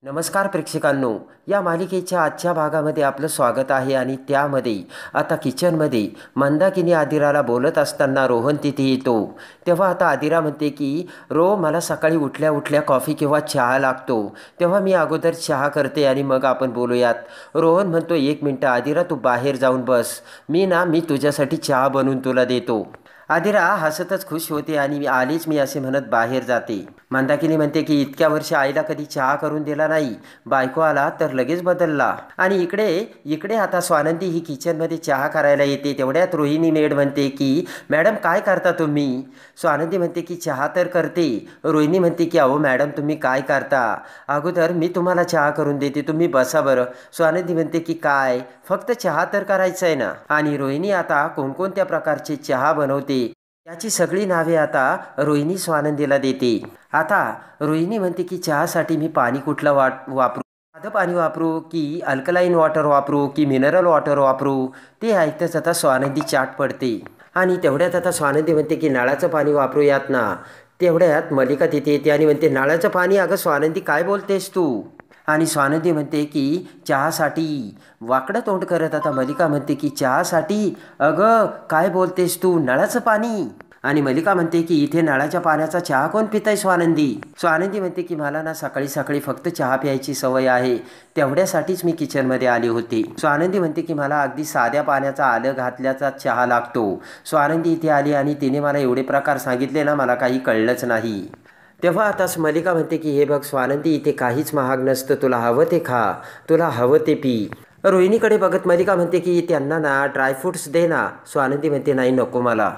नमस्कार प्रेक्षकांनो, या मालिकेच्या आजच्या भागामध्ये आपलं स्वागत आहे. आणि त्यामध्ये आता किचनमध्ये मंदाकिनी आदिराला बोलत असताना रोहन तिथे येतो. तेव्हा आता आदिरा म्हणते की मला सकाळी उठल्या उठल्या कॉफी किंवा चहा लागतो, तेव्हा मी अगोदर चहा करते आणि मग आपण बोलूयात. रोहन म्हणतो, 1 मिनटं आदिरा, तू बाहेर जाऊन बस, मी तुझ्यासाठी चहा बनवून तुला देतो. आदिरा हसतच खुश होते आणि मी असे म्हणत बाहेर जाते. मंदाकिनी म्हणते की इतक्या वर्ष आईला कधी चहा करून दिला नाही, बायको आला तर लगेच बदलला. आणि इकडे इकडे आता स्वानंदी ही किचनमध्ये चहा करायला येते. तेवढ्यात रोहिणी मेड म्हणते की मॅडम काय करता तुम्ही? स्वानंदी म्हणते की चहा तर करते. रोहिणी म्हणते की अहो मॅडम, तुम्ही काय करता? अगोदर मी तुम्हाला चहा करून देते, तुम्ही बसा बरं. स्वानंदी म्हणते की काय, फक्त चहा तर करायचं आहे ना. आणि रोहिणी आता कोणकोणत्या प्रकारचे चहा बनवते याची सगळी नावे आता रोहिणी स्वानंदीला देते. आता रोहिणी म्हणते की चहासाठी मी पाणी कुठलं वापरू, साधं पाणी वापरू की अल्कलाईन वॉटर वापरू की मिनरल वॉटर वापरू? ते ऐकताच आता स्वानंदी चाट पडते. आणि तेवढ्यात आता स्वानंदी म्हणते की नळाचं पाणी वापरूयात ना. तेवढ्यात मल्लिका तिथे येते आणि म्हणते, नळाचं पाणी? अगं स्वानंदी, काय बोलतेस तू? आणि स्वानंदी म्हणते की चहासाठी. वाकडं तोंड करत आता मल्लिका म्हणते की चहासाठी? अगं काय बोलतेस तू, नळाचं पाणी? आणि मल्लिका म्हणते की इथे नळाच्या पाण्याचा चहा कोण पिताय स्वानंदी? स्वानंदी म्हणते की मला ना सकाळी सकाळी फक्त चहा प्यायची सवय आहे, तेवढ्यासाठीच मी किचनमध्ये आली होती. स्वानंदी म्हणते की मला अगदी साध्या पाण्याचा आलं घातल्याचा चहा लागतो. स्वानंदी इथे आली आणि तिने मला एवढे प्रकार सांगितले ना, मला काही कळलंच नाही. तेव्हा आता मल्लिका म्हणते की हे बघ स्वानंदी, इथे काहीच महाग नसतं, तुला हवं ते खा, तुला हवं ते पी. रोहिणीकडे बघत मल्लिका म्हणते की त्यांना ना ड्रायफ्रूट्स दे ना. स्वानंदी म्हणते नाही, नको मला.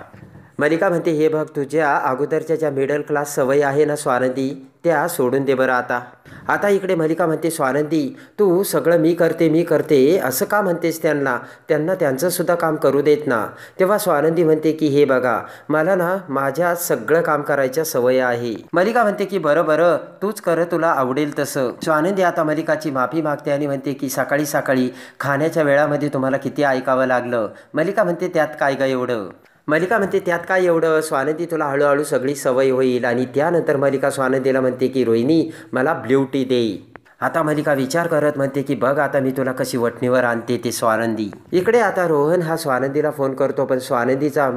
मल्लिका म्हणते, हे बघ, तुझ्या अगोदरच्या ज्या मिडल क्लास सवयी आहे ना स्वानंदी, त्या सोडून दे बरं आता. आता इकडे मल्लिका म्हणते, स्वानंदी तू सगळं मी करते असं का म्हणतेस? त्यांना त्यांचंसुद्धा काम करू देत ना. तेव्हा स्वानंदी म्हणते की हे बघा, मला ना माझ्या सगळं काम करायच्या सवय आहे. मल्लिका म्हणते की बरं तूच कर, तुला आवडेल तसं. स्वानंदी आता मल्लिकाची माफी मागते आणि म्हणते की सकाळी सकाळी खाण्याच्या वेळामध्ये तुम्हाला किती ऐकावं लागलं. मल्लिका म्हणते त्यात काय ग एवढं? मल्लिका म्हणते त्यात काय एवढं? स्वानंदी, तुला हळूहळू सगळी सवय होईल. आणि त्यानंतर मल्लिका स्वानंदीला म्हणते की रोहिणी, मला ब्ल्यू टी दे. आता मल्लिका विचार करत म्हणते की बघ आता मी तुला कशी वठणीवर आणते ते स्वानंदी. इकडे आता रोहन हा स्वानंदीला फोन करतो, पण स्वानंदीचा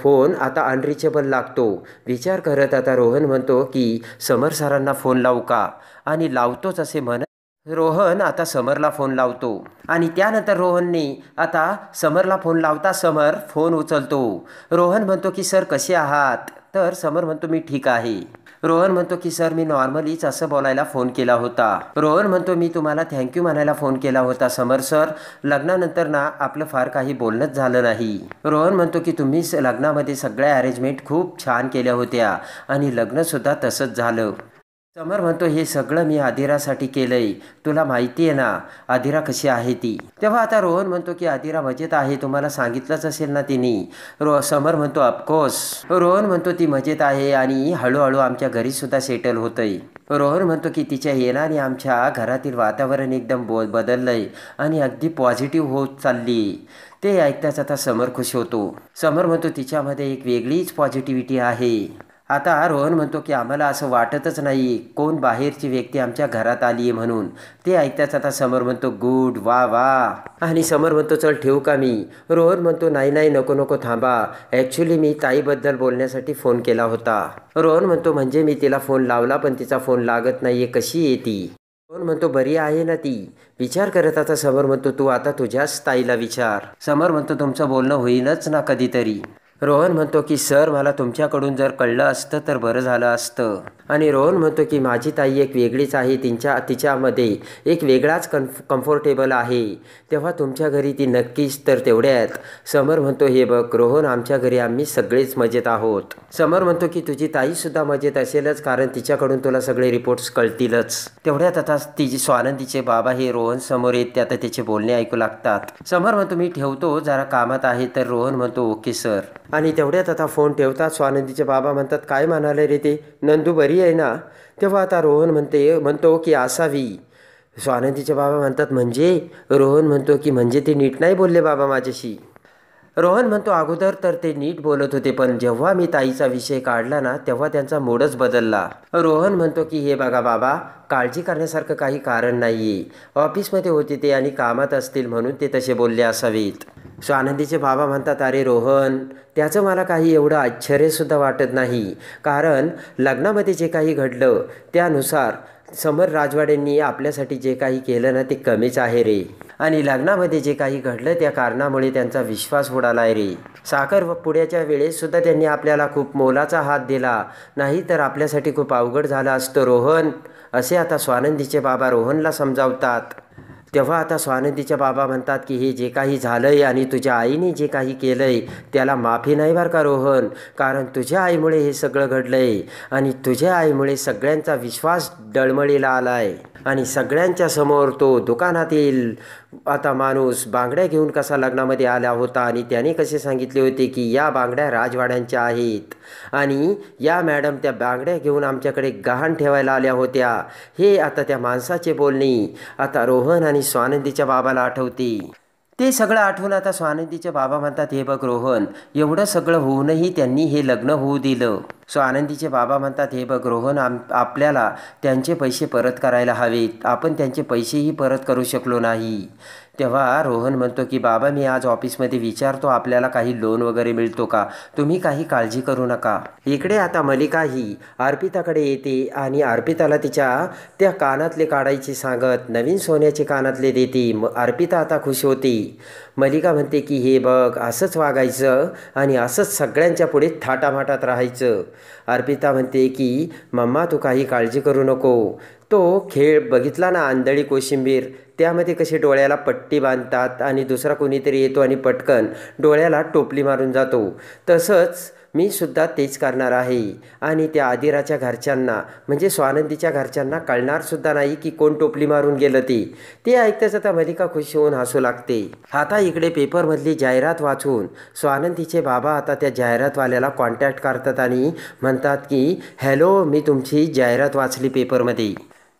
फोन आता अनरिचेबल लागतो. विचार करत आता रोहन म्हणतो की समर सरांना फोन लावू का? आणि लावतोच असे म्हणत रोहन आता समरला फोन लावतो. आणि त्यानंतर रोहनने आता समरला फोन लावता समर फोन उचलतो. रोहन म्हणतो की सर कसे आहात? तर समर म्हणतो मी ठीक आहे. रोहन म्हणतो की सर, मी नॉर्मलीच असं बोलायला फोन केला होता. रोहन म्हणतो मी तुम्हाला थँक्यू म्हणायला फोन केला होता समर सर, लग्नानंतर ना आपलं फार काही बोलणंच झालं नाही. रोहन म्हणतो की तुम्ही लग्नामध्ये सगळ्या अरेंजमेंट खूप छान केल्या होत्या आणि लग्नसुद्धा तसंच झालं. समर म्हणतो हे सगळं मी आदिरासाठी केलंय, तुला माहिती आहे ना आदिरा कशी आहे ती. तेव्हा आता रोहन म्हणतो की आदिरा मजेत आहे, तुम्हाला सांगितलंच असेल ना तिने. समर म्हणतो ऑफकोर्स. रोहन म्हणतो ती मजेत आहे आणि हळूहळू आमच्या घरी सुद्धा सेटल होतंय. रोहन म्हणतो की तिच्या येण्याने आमच्या घरातील वातावरण एकदम बदललंय आणि अगदी पॉझिटिव्ह होत चालली. ते ऐकताच आता समर खुश होतो. समर म्हणतो तिच्यामध्ये एक वेगळीच पॉझिटिव्हिटी आहे. आता रोहन म्हणतो की आम्हाला असं वाटतच नाही कोण बाहेरची व्यक्ती आमच्या घरात आली आहे म्हणून. ते ऐकताच आता समर म्हणतो गुड, वा वा. आणि समर म्हणतो चल ठेवू का मी? रोहन म्हणतो नाही नको थांबा, ॲक्च्युली मी ताईबद्दल बोलण्यासाठी फोन केला होता. रोहन म्हणतो म्हणजे मी तिला फोन लावला पण तिचा फोन लागत नाहीये, कशी आहे ती? रोहन म्हणतो बरी आहे ना ती. विचार करत आता समर म्हणतो तू आता तुझ्याच ताईला विचार. समर म्हणतो तुमचं बोलणं होईलच ना कधीतरी. रोहन म्हणतो की सर, मला तुमच्याकडून जर कळलं असतं तर बरं झालं असतं. आणि रोहन म्हणतो की माझी ताई एक वेगळीच आहे, तिच्यामध्ये एक वेगळाच कम्फर्टेबल आहे, तेव्हा तुमच्या घरी ती नक्कीच. तर तेवढ्यात समर म्हणतो हे बघ रोहन, आमच्या घरी आम्ही सगळेच मजेत आहोत. समर म्हणतो की तुझी ताईसुद्धा मजेत असेलच, कारण तिच्याकडून तुला सगळे रिपोर्ट्स कळतीलच. तेवढ्यात आता तिची स्वानंदीचे बाबा हे रोहन समोर येत आता त्याचे बोलणे ऐकू लागतात. समर म्हणतो मी ठेवतो, जरा कामात आहे. तर रोहन म्हणतो ओके सर. आणि तेवढ्यात आता फोन ठेवतात. स्वानंदीचे बाबा म्हणतात काय म्हणाले रे ते, नंदू बरी आहे ना? तेव्हा आता रोहन म्हणतो की असावी. स्वानंदीचे बाबा म्हणतात म्हणजे? रोहन म्हणतो की म्हणजे ते नीट नाही बोलले बाबा माझ्याशी. रोहन म्हणतो अगोदर तर ते नीट बोलत होते, पण जेव्हा मी ताईचा विषय काढला ना तेव्हा त्यांचा मूडच बदलला. रोहन म्हणतो की हे बघा बाबा, काळजी करण्यासारखं काही कारण नाही आहे. ऑफिसमध्ये होते ते आणि कामात असतील म्हणून ते तसे बोलले असावेत. स्वानंदीचे बाबा म्हणतात अरे रोहन, त्याचं मला काही एवढं आश्चर्यसुद्धा वाटत नाही, कारण लग्नामध्ये जे काही घडलं त्यानुसार समर राजवाड्यांनी आपल्यासाठी जे काही केलं ना ते कमीच आहे रे. आणि लग्नामध्ये जे काही घडलं त्या कारणामुळे त्यांचा विश्वास उडाला आहे रे. साखरपुड्याच्या वेळेससुद्धा त्यांनी आपल्याला खूप मोलाचा हात दिला, नाही तर आपल्यासाठी खूप अवघड झालं असतं रोहन, असे आता स्वानंदीचे बाबा रोहनला समजावतात. तेव्हा आता स्वानंदीचे बाबा म्हणतात की हे जे काही झालं आहे आणि तुझ्या आईने जे काही केलं आहे त्याला माफी नाही बरं का रोहन, कारण तुझ्या आईमुळे हे सगळं घडलं आहे आणि तुझ्या आईमुळे सगळ्यांचा विश्वास डळमळीला आला आहे. आणि सगळ्यांच्या समोर तो दुकानात येईल आता माणूस बांगड्या घेऊन कसा लग्नामध्ये आला होता आणि त्याने कसे सांगितले होते की या बांगड्या राजवाड्यांच्या आहेत आणि या मॅडम त्या बांगड्या घेऊन आमच्याकडे गहाण ठेवायला आल्या होत्या, हे आता त्या माणसाचे बोलणे आता रोहन आणि स्वानंदीच्या बाबाला आठवते. ते सगळं आठवून आता स्वानंदीचे बाबा म्हणतात हे बघ रोहन, एवढं सगळं होऊनही त्यांनी हे लग्न होऊ दिलं. स्वानंदीचे बाबा म्हणतात हे बघ रोहन, आपल्याला त्यांचे पैसे परत करायला हवेत, आपण त्यांचे पैसेही परत करू शकलो नाही. तेव्हा रोहन म्हणतो की बाबा मी आज ऑफिसमध्ये विचारतो आपल्याला काही लोन वगैरे मिळतो का, तुम्ही काही काळजी करू नका. इकडे आता मलिका ही अर्पिताकडे येते आणि अर्पिताला तिच्या त्या कानातले काढायचे सांगत नवीन सोन्याचे कानातले देते. अर्पिता आता खुश होती. मलिका म्हणते की हे बघ असंच वागायचं आणि असंच सगळ्यांच्या पुढे थाटामाटात राहायचं. अर्पिता म्हणते की मम्मा तू काही काळजी करू नको, तो खेळ बघितला ना आंधळी कोशिंबीर, त्यामध्ये कशी डोळ्याला पट्टी बांधतात आणि दुसरा कोणीतरी येतो आणि पटकन डोळ्याला टोपली मारून जातो, तसंच मी सुद्धा तेच करणार आहे. आणि त्या आदिराच्या घरच्यांना म्हणजे स्वानंदीच्या घरच्यांना कळणारसुद्धा नाही की कोण टोपली मारून गेलं ते ऐकताच आता मलिका खुश होऊन हसू लागते. आता इकडे पेपरमधली जाहिरात वाचून स्वानंदीचे बाबा आता त्या जाहिरातवाल्याला कॉन्टॅक्ट करतात आणि म्हणतात की हॅलो, मी तुमची जाहिरात वाचली पेपरमध्ये,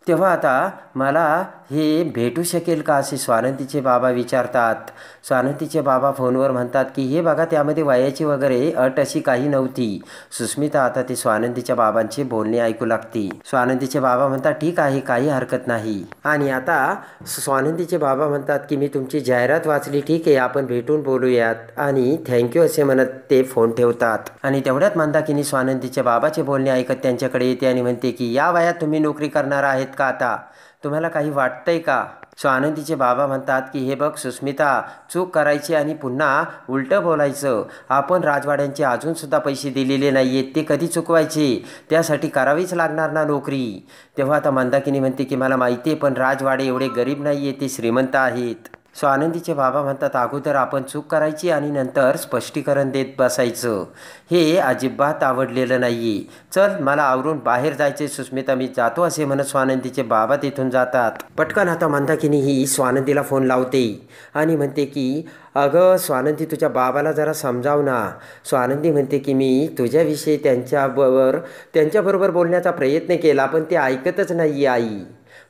तेव्हा आता मला हे भेटू शकेल का असे स्वानंदीचे बाबा विचारतात. स्वानंदीचे बाबा फोनवर म्हणतात की हे बघा त्यामध्ये वयाची वगैरे अट अशी काही नव्हती. सुस्मिता आता ते स्वानंदीच्या बाबांचे बोलणे ऐकू लागते. स्वानंदीचे बाबा म्हणतात ठीक आहे, काही हरकत नाही. आणि आता स्वानंदीचे बाबा म्हणतात की मी तुमची जाहिरात वाचली, ठीक आहे आपण भेटून बोलूयात आणि थँक्यू असे म्हणत ते फोन ठेवतात. आणि तेवढ्यात मंदाकिनी स्वानंदीच्या बाबाचे बोलणे ऐकत त्यांच्याकडे येते आणि म्हणते की या वयात तुम्ही नोकरी करणार आहेत का, आता तुम्हाला काही वाटतंय का. स्वानंदीचे बाबा म्हणतात की हे बघ सुस्मिता, चूक करायची आणि पुन्हा उलटं बोलायचं, आपण राजवाड्यांचे अजूनसुद्धा पैसे दिलेले नाही आहेत, ते कधी चुकवायचे, त्यासाठी करावीच लागणार ना नोकरी. तेव्हा आता मंदाकिनी म्हणते की मला माहिती आहे, पण राजवाडे एवढे गरीब नाही आहेत, ते श्रीमंत आहेत. स्वानंदीचे बाबा म्हणतात अगोदर आपण चूक करायची आणि नंतर स्पष्टीकरण देत बसायचं, हे अजिबात आवडलेलं नाही आहे. चल मला आवरून बाहेर जायचे सुस्मिता, मी जातो असे म्हणत स्वानंदीचे बाबा तिथून जातात. पटकन आता मंदाकिनी ही स्वानंदीला फोन लावते आणि म्हणते की अगं स्वानंदी, तुझ्या बाबाला जरा समजाव ना. स्वानंदी म्हणते की मी तुझ्याविषयी त्यांच्याबरोबर बोलण्याचा प्रयत्न केला, पण ते ऐकतच नाही आई.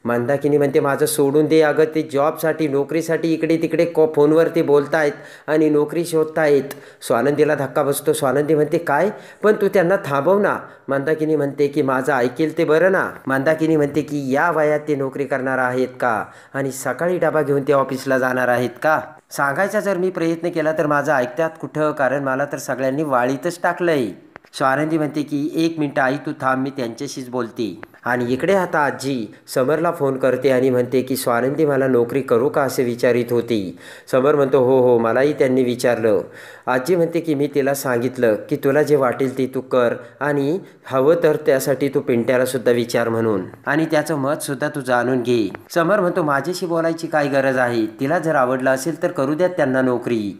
मंदाकिनी म्हणते माझं सोडून दे अगं, ते जॉबसाठी नोकरीसाठी इकडे तिकडे फोनवरती बोलतायत आणि नोकरी शोधतायत. स्वानंदीला धक्का बसतो. स्वानंदी म्हणते काय, पण तू त्यांना थांबव ना. मंदाकिनी म्हणते की माझं ऐकेल ते बरं ना. मंदाकिनी म्हणते की या वयात ते नोकरी करणार आहेत का आणि सकाळी डबा घेऊन ते ऑफिसला जाणार आहेत का. सांगायचा जर मी प्रयत्न केला तर माझं ऐकतात कुठं, कारण मला तर सगळ्यांनी वाळीतच टाकलंय. स्वानंदी म्हणते की एक मिनटं आई तू थांब, मी त्यांच्याशीच बोलते. आणि इकडे आता आजी समरला फोन करते आणि म्हणते की स्वानंदी मला नोकरी करू का असे विचारित होती. समर म्हणतो हो हो, मलाही त्यांनी विचारलं. आजी म्हणते की मी तिला सांगितलं की तुला जे वाटेल ते तू कर आणि हवं तर त्यासाठी तू पिंट्याला सुद्धा विचार म्हणून, आणि त्याचं मतसुद्धा तू जाणून घे. समर म्हणतो माझ्याशी बोलायची काय गरज आहे, तिला जर आवडलं असेल तर करू द्यात त्यांना नोकरी.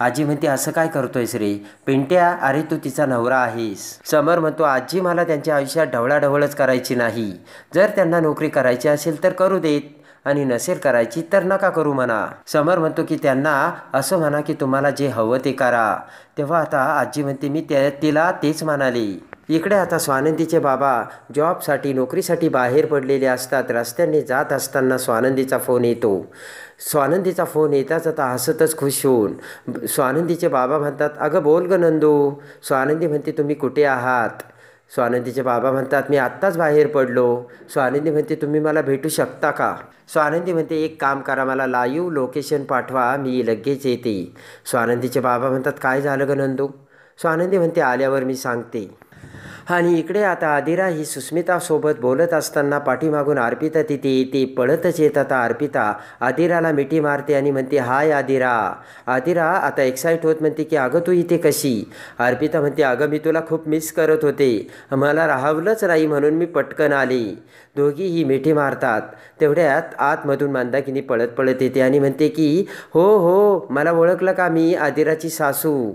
आजी म्हणते असं काय करतोयस रे पिंट्या, अरे तू तिचा नवरा आहेस. समर म्हणतो आजी मला त्यांच्या आयुष्यात ढवळाढवळच करायची नाही, जर त्यांना नोकरी करायची असेल तर करू देत आणि नसेल करायची तर नका करू म्हणा. समर म्हणतो की त्यांना असं म्हणा की तुम्हाला जे हवं ते करा. तेव्हा आता आजी म्हणते मी तिला तेच म्हणाले. इकडे आता स्वानंदीचे बाबा जॉबसाठी नोकरीसाठी बाहेर पडलेले असतात. रस्त्याने जात असताना स्वानंदीचा फोन येतो. स्वानंदीचा फोन येताच आता हसतच खुश होऊन स्वानंदीचे बाबा म्हणतात, अगं बोल ग नंदू. स्वानंदी म्हणते, तुम्ही कुठे आहात? स्वानंदीचे बाबा म्हणतात, मी आत्ताच बाहेर पडलो. स्वानंदी म्हणते, तुम्ही मला भेटू शकता का? स्वानंदी म्हणते, एक काम करा, मला लाईव्ह लोकेशन पाठवा, मी लगेच येते. स्वानंदीचे बाबा म्हणतात, काय झालं ग नंदू? स्वानंदी म्हणते, आल्यावर मी सांगते. आणि इकडे आता आदिरा ही सुस्मितासोबत बोलत असताना पाठीमागून अर्पिता तिथे येते. पळतच येत आता अर्पिता आदिराला मिठी मारते आणि म्हणते, हाय आदिरा. आदिरा आता एक्साईट होत म्हणते की अगं तू इथे कशी? अर्पिता म्हणते, अगं मी तुला खूप मिस करत होते, मला राहवलंच नाही म्हणून मी पटकन आले. दोघीही मिठी मारतात. तेवढ्यात आतमधून मंदाकिनी पळत पळत येते आणि म्हणते की हो हो, मला ओळखलं का, मी आदिराची सासू.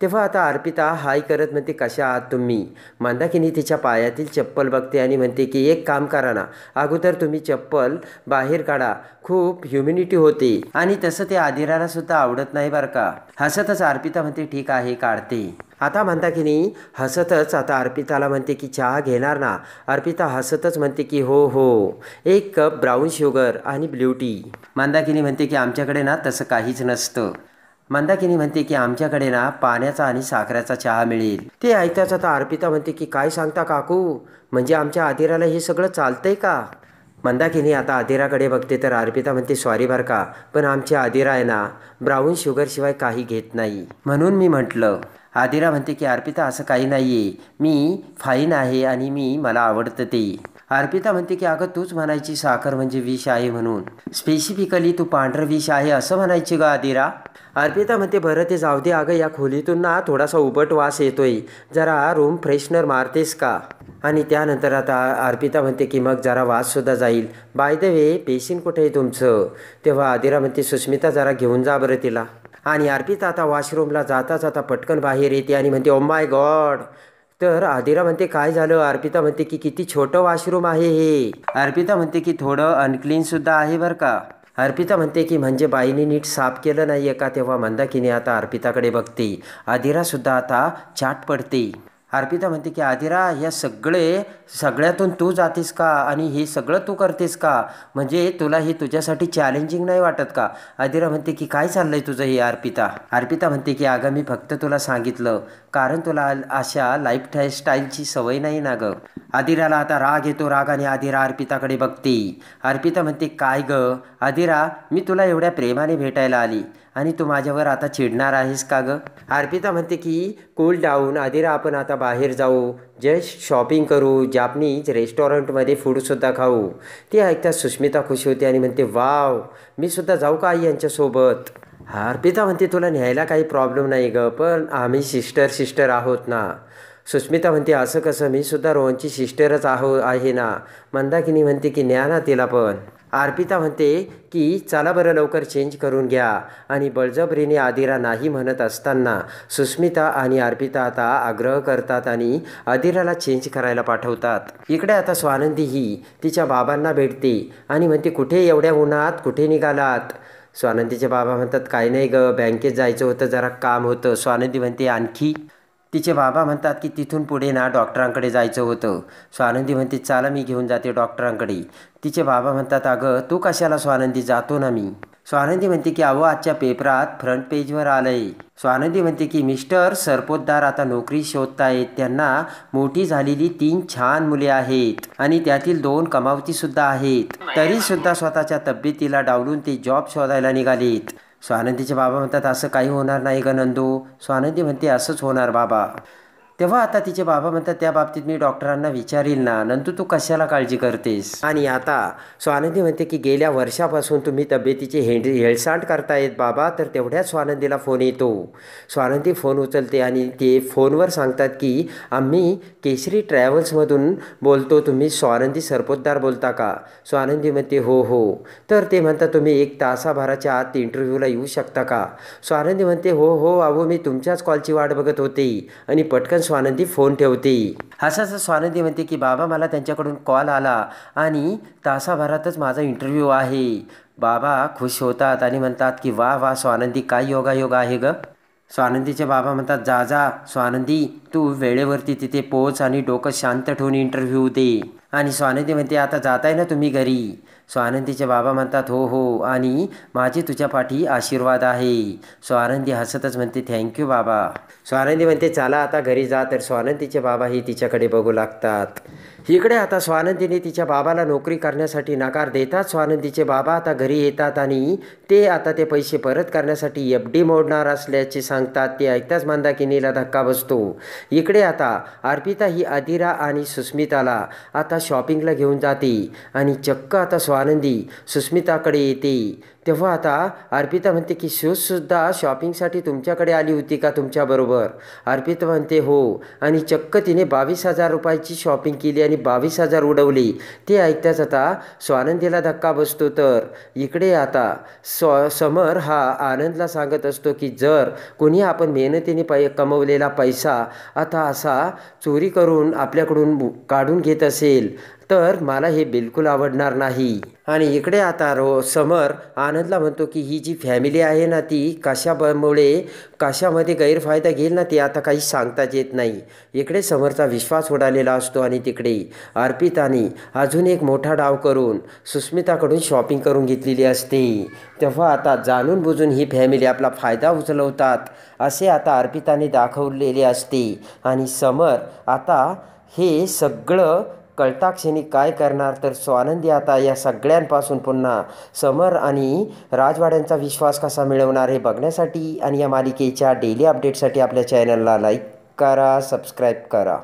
तेव्हा आता अर्पिता हाय करत म्हणते, कशा आहात तुम्ही? मंदाकिनी तिच्या पायातील चप्पल बघते आणि म्हणते की एक काम करा ना, अगोदर तुम्ही चप्पल बाहेर काढा, खूप ह्युमिनिटी होते आणि तसं ते आदिराला सुद्धा आवडत नाही बरं का. हसतच अर्पिता म्हणते, ठीक आहे काढते. आता मंदाकिनी हसतच आता अर्पिताला म्हणते की चहा घेणार ना? अर्पिता हसतच म्हणते की हो हो, एक कप ब्राऊन शुगर आणि ब्ल्यू टी. मंदाकिनी म्हणते की आमच्याकडे ना तसं काहीच नसतं. मंदाकिनी म्हणते की आमच्याकडे ना पाण्याचा आणि साखरेचा चहा मिळेल. ते ऐकताच आता अर्पिता म्हणते की काय सांगता काकू, म्हणजे आमच्या आदिराला हे सगळं चालतंय का? मंदाकिनी आता आदिराकडे बघते तर अर्पिता म्हणते, सॉरी बरं का, पण आमची आदिरा आहे ना ब्राऊन शुगरशिवाय काही घेत नाही, म्हणून मी म्हटलं. आदिरा म्हणते की अर्पिता असं काही नाही आहे, मी फाईन आहे आणि मला आवडतं ते. अर्पिता म्हणते की अगं तूच म्हणायची साखर म्हणजे विष आहे म्हणून, स्पेसिफिकली तू पांढरं विष आहे असं म्हणायची ग आदिरा. अर्पिता म्हणते, बरं ते जाऊ दे, अगं या खोलीतून ना थोडासा उबट वास येतोय, जरा रूम फ्रेशनर मारतेस का? आणि त्यानंतर आता अर्पिता म्हणते की मग जरा वाससुद्धा जाईल. बाय द वे पेशंट कुठे आहे तुमचं? तेव्हा आदिरा म्हणते, सुस्मिता जरा घेऊन जा बरं तिला. आणि अर्पिता आता वॉशरूमला जाताच आता पटकन बाहेर येते आणि म्हणते, ओ माय गॉड. तर आदिरा म्हणते, काय झालं? अर्पिता म्हणते की किती छोटं वॉशरूम आहे हे. अर्पिता म्हणते की थोडं अनक्लीनसुद्धा आहे बरं का. अर्पिता म्हणते की म्हणजे बाईने नीट साफ केलं नाही आहे का? तेव्हा मंदाकिनी आता अर्पिताकडे बघते. आदिरासुद्धा आता चाट पडते. अर्पिता म्हणते की आदिरा, या सगळ्यातून तू जातेस का आणि हे सगळं तू करतेस का? म्हणजे तुला हे तुझ्यासाठी चॅलेंजिंग नाही वाटत का? आदिरा म्हणते की काय चाललंय तुझं हे अर्पिता? अर्पिता म्हणते की अगं मी फक्त तुला सांगितलं कारण तुला अशा लाईफस्टाईलची सवय नाही ना गं. आदिराला आता राग येतो. रागाने आदिरा अर्पिताकडे बघते. अर्पिता म्हणते, काय गं आदिरा, मी तुला एवढ्या प्रेमाने भेटायला आली आणि तू माझ्यावर आता चिडणार आहेस का गं? अर्पिता म्हणते की कूल डाऊन आदिरा, आपण आता बाहेर जाऊ, जस्ट शॉपिंग करू, जापनीज रेस्टॉरंटमध्ये फूडसुद्धा खाऊ. ते ऐकता सुस्मिता खुश होते आणि म्हणते, वाव, मी सुद्धा जाऊ का आई यांच्यासोबत? अर्पिता म्हणते, तुला न्यायला काही प्रॉब्लेम नाही गं, पण आम्ही सिस्टर आहोत ना. सुस्मिता म्हणते, असं कसं, मी सुद्धा रोहनची सिस्टरच आहे ना. मंदाकिनी म्हणते की न्या ना तिला पण. अर्पिता म्हणते की चला बरं लवकर चेंज करून घ्या. आणि बळजबरीने आदिरा नाही म्हणत असताना सुस्मिता आणि अर्पिता आता आग्रह करतात आणि आदिराला चेंज करायला पाठवतात. इकडे आता स्वानंदी ही तिच्या बाबांना भेटते आणि म्हणते, कुठे एवढ्या उन्हात कुठे निघालात? स्वानंदीचे बाबा म्हणतात, काही नाही गं, बँकेत जायचं होतं, जरा काम होतं. स्वानंदी म्हणते, आणखी? तिचे बाबा म्हणतात की तिथून पुढे ना डॉक्टरांकडे जायचं होतं. स्वानंदी म्हणते, चला मी घेऊन जाते डॉक्टरांकडे. तिचे बाबा म्हणतात, अगं तू कशाला स्वानंदी, जातो ना मी. स्वानंदी म्हणते की अहो आजच्या पेपरात फ्रंट पेजवर आलंय. स्वानंदी म्हणते की मिस्टर सरपोतदार आता नोकरी शोधतायत, त्यांना मोठी झालेली 3 छान मुले आहेत आणि त्यातील 2 कमावतीसुद्धा आहेत, तरीसुद्धा स्वतःच्या तब्येतीला डावलून ते जॉब शोधायला निघालेत. स्वानंदीचे बाबा म्हणतात, असं काही होणार नाही का नंदू? स्वानंदी म्हणते, असंच होणार बाबा. तेव्हा आता तिचे बाबा म्हणतात, त्या बाबतीत मी डॉक्टरांना विचारील ना, नंतू तू कशाला काळजी करतेस? आणि आता स्वानंदी म्हणते की गेल्या वर्षापासून तुम्ही तब्येतीची हेळसांड करतायत बाबा. तर तेवढ्याच स्वानंदीला फोन येतो. स्वानंदी फोन उचलते आणि ते फोनवर सांगतात की आम्ही केसरी ट्रॅव्हल्समधून बोलतो, तुम्ही स्वानंदी सरपोतदार बोलता का? स्वानंदी म्हणते, हो हो. तर ते म्हणतात, तुम्ही 1 तासाभराच्या आत इंटरव्ह्यूला येऊ शकता का? स्वानंदी म्हणते, हो हो अहो, मी तुमच्याच कॉलची वाट बघत होते. आणि पटकन स्वानंदी फोन ठेवते. असं स्वानंदी म्हणते की बाबा, मला त्यांच्याकडून कॉल आला आणि तासाभरातच माझा इंटरव्ह्यू आहे. बाबा खुश होतात आणि म्हणतात की वा वा स्वानंदी, काय योगायोग आहे ग. स्वानंदीचे बाबा म्हणतात, जा जा स्वानंदी, तू वेळेवरती तिथे पोच आणि डोकं शांत ठेवून इंटरव्ह्यू दे. आणि स्वानंदी म्हणते, आता जाताय ना तुम्ही घरी? स्वानंदीचे बाबा म्हणतात, हो हो, आणि माझी तुझ्या पाठी आशीर्वाद आहे. स्वानंदी हसतच म्हणते, थँक्यू बाबा. स्वानंदी म्हणते, चला आता घरी जा. तर स्वानंदीचे बाबाही तिच्याकडे बघू लागतात. इकडे आता स्वानंदीने तिच्या बाबाला नोकरी करण्यासाठी नकार देतात. स्वानंदीचे बाबा आता घरी येतात आणि ते आता ते पैसे परत करण्यासाठी FD मोडणार असल्याचे सांगतात. ते ऐकताच मंदाकिनीला धक्का बसतो. इकडे आता अर्पिता ही आदिरा आणि सुस्मिताला आता शॉपिंगला घेऊन जाते आणि चक्क आता स्वानंदी सुस्मिताकडे येते. तेव्हा आता अर्पिता म्हणते की सुद्धा शॉपिंगसाठी तुमच्याकडे आली होती का तुमच्याबरोबर? अर्पिता म्हणते हो, आणि चक्क तिने 22,000 रुपयाची शॉपिंग केली आणि 22,000 उडवली. ते ऐकताच आता स्वानंदीला धक्का बसतो. तर इकडे आता समर हा आनंदला सांगत असतो की जर कोणी आपण मेहनतीने कमवलेला पैसा आता असा चोरी करून आपल्याकडून काढून घेत असेल तर मला हे बिलकुल आवडणार नाही. आणि इकडे आता समर आनंदला म्हणतो की ही जी फॅमिली आहे ना ती कशामध्ये गैरफायदा घेईल ना ती आता काही सांगताच येत नाही. इकडे समरचा विश्वास उडालेला असतो आणि तिकडे अर्पिताने अजून एक मोठा डाव करून सुस्मिताकडून शॉपिंग करून घेतलेली असते. तेव्हा आता जाणून बुजून ही फॅमिली आपला फायदा उचलवतात असे आता अर्पिताने दाखवलेले असते. आणि समर आता हे सगळं कळताक्षणी काय करणार? तर स्वानंदी आता या सगळ्यांपासून पुन्हा समर आणि राजवाड्यांचा विश्वास कसा मिळवणार हे बघण्यासाठी आणि या मालिकेच्या डेली अपडेटसाठी आपल्या चॅनलला लाईक करा, सबस्क्राईब करा.